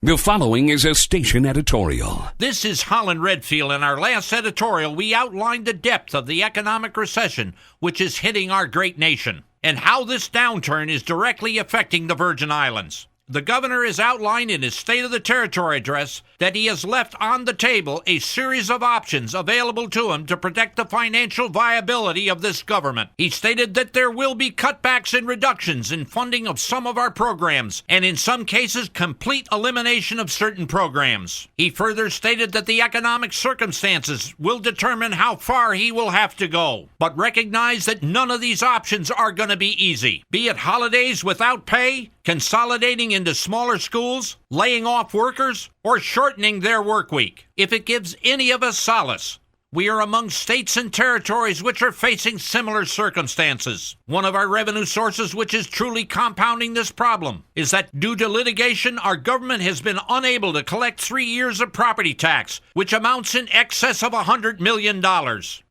The following is a station editorial. This is Holland Redfield. In our last editorial, we outlined the depth of the economic recession which is hitting our great nation and how this downturn is directly affecting the Virgin Islands. The governor has outlined in his State of the Territory address that he has left on the table a series of options available to him to protect the financial viability of this government. He stated that there will be cutbacks and reductions in funding of some of our programs, and in some cases, complete elimination of certain programs. He further stated that the economic circumstances will determine how far he will have to go, but recognize that none of these options are going to be easy. Be it holidays without pay, consolidating into smaller schools, laying off workers, or shortening their work week. If it gives any of us solace, we are among states and territories which are facing similar circumstances. One of our revenue sources which is truly compounding this problem is that due to litigation, our government has been unable to collect 3 years of property tax, which amounts in excess of $100 million.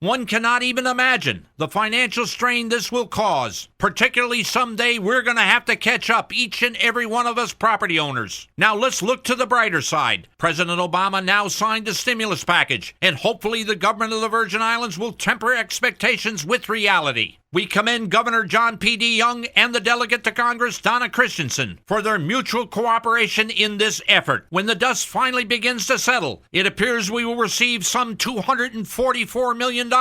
One cannot even imagine the financial strain this will cause, particularly someday we're going to have to catch up, each and every one of us property owners. Now let's look to the brighter side. President Obama now signed a stimulus package, and hopefully the government of the Virgin Islands will temper expectations with reality. We commend Governor John P. D. Young and the delegate to Congress, Donna Christensen, for their mutual cooperation in this effort. When the dust finally begins to settle, it appears we will receive some $244 million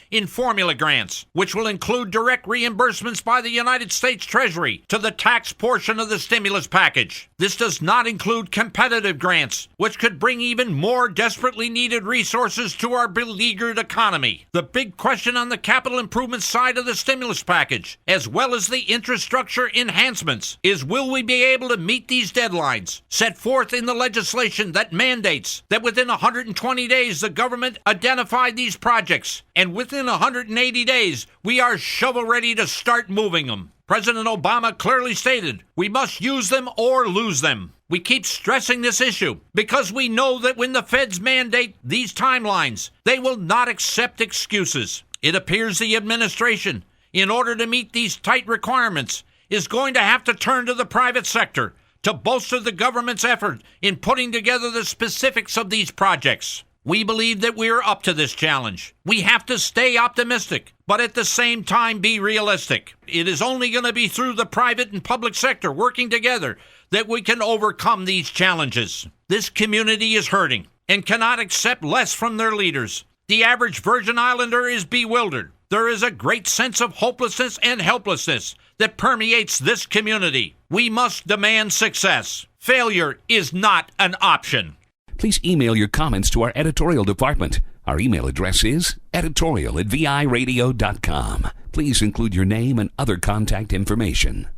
in formula grants, which will include direct reimbursements by the United States Treasury to the tax portion of the stimulus package. This does not include competitive grants, which could bring even more desperately needed resources to our beleaguered economy. The big question on the capital improvement side of the stimulus package, as well as the infrastructure enhancements, is will we be able to meet these deadlines set forth in the legislation that mandates that within 120 days the government identify these projects, and within 180 days we are shovel ready to start moving them. President Obama clearly stated, we must use them or lose them. We keep stressing this issue because we know that when the feds mandate these timelines, they will not accept excuses. It appears the administration, in order to meet these tight requirements, is going to have to turn to the private sector to bolster the government's effort in putting together the specifics of these projects. We believe that we are up to this challenge. We have to stay optimistic, but at the same time be realistic. It is only going to be through the private and public sector working together that we can overcome these challenges. This community is hurting and cannot accept less from their leaders. The average Virgin Islander is bewildered. There is a great sense of hopelessness and helplessness that permeates this community. We must demand success. Failure is not an option. Please email your comments to our editorial department. Our email address is editorial@viradio.com. Please include your name and other contact information.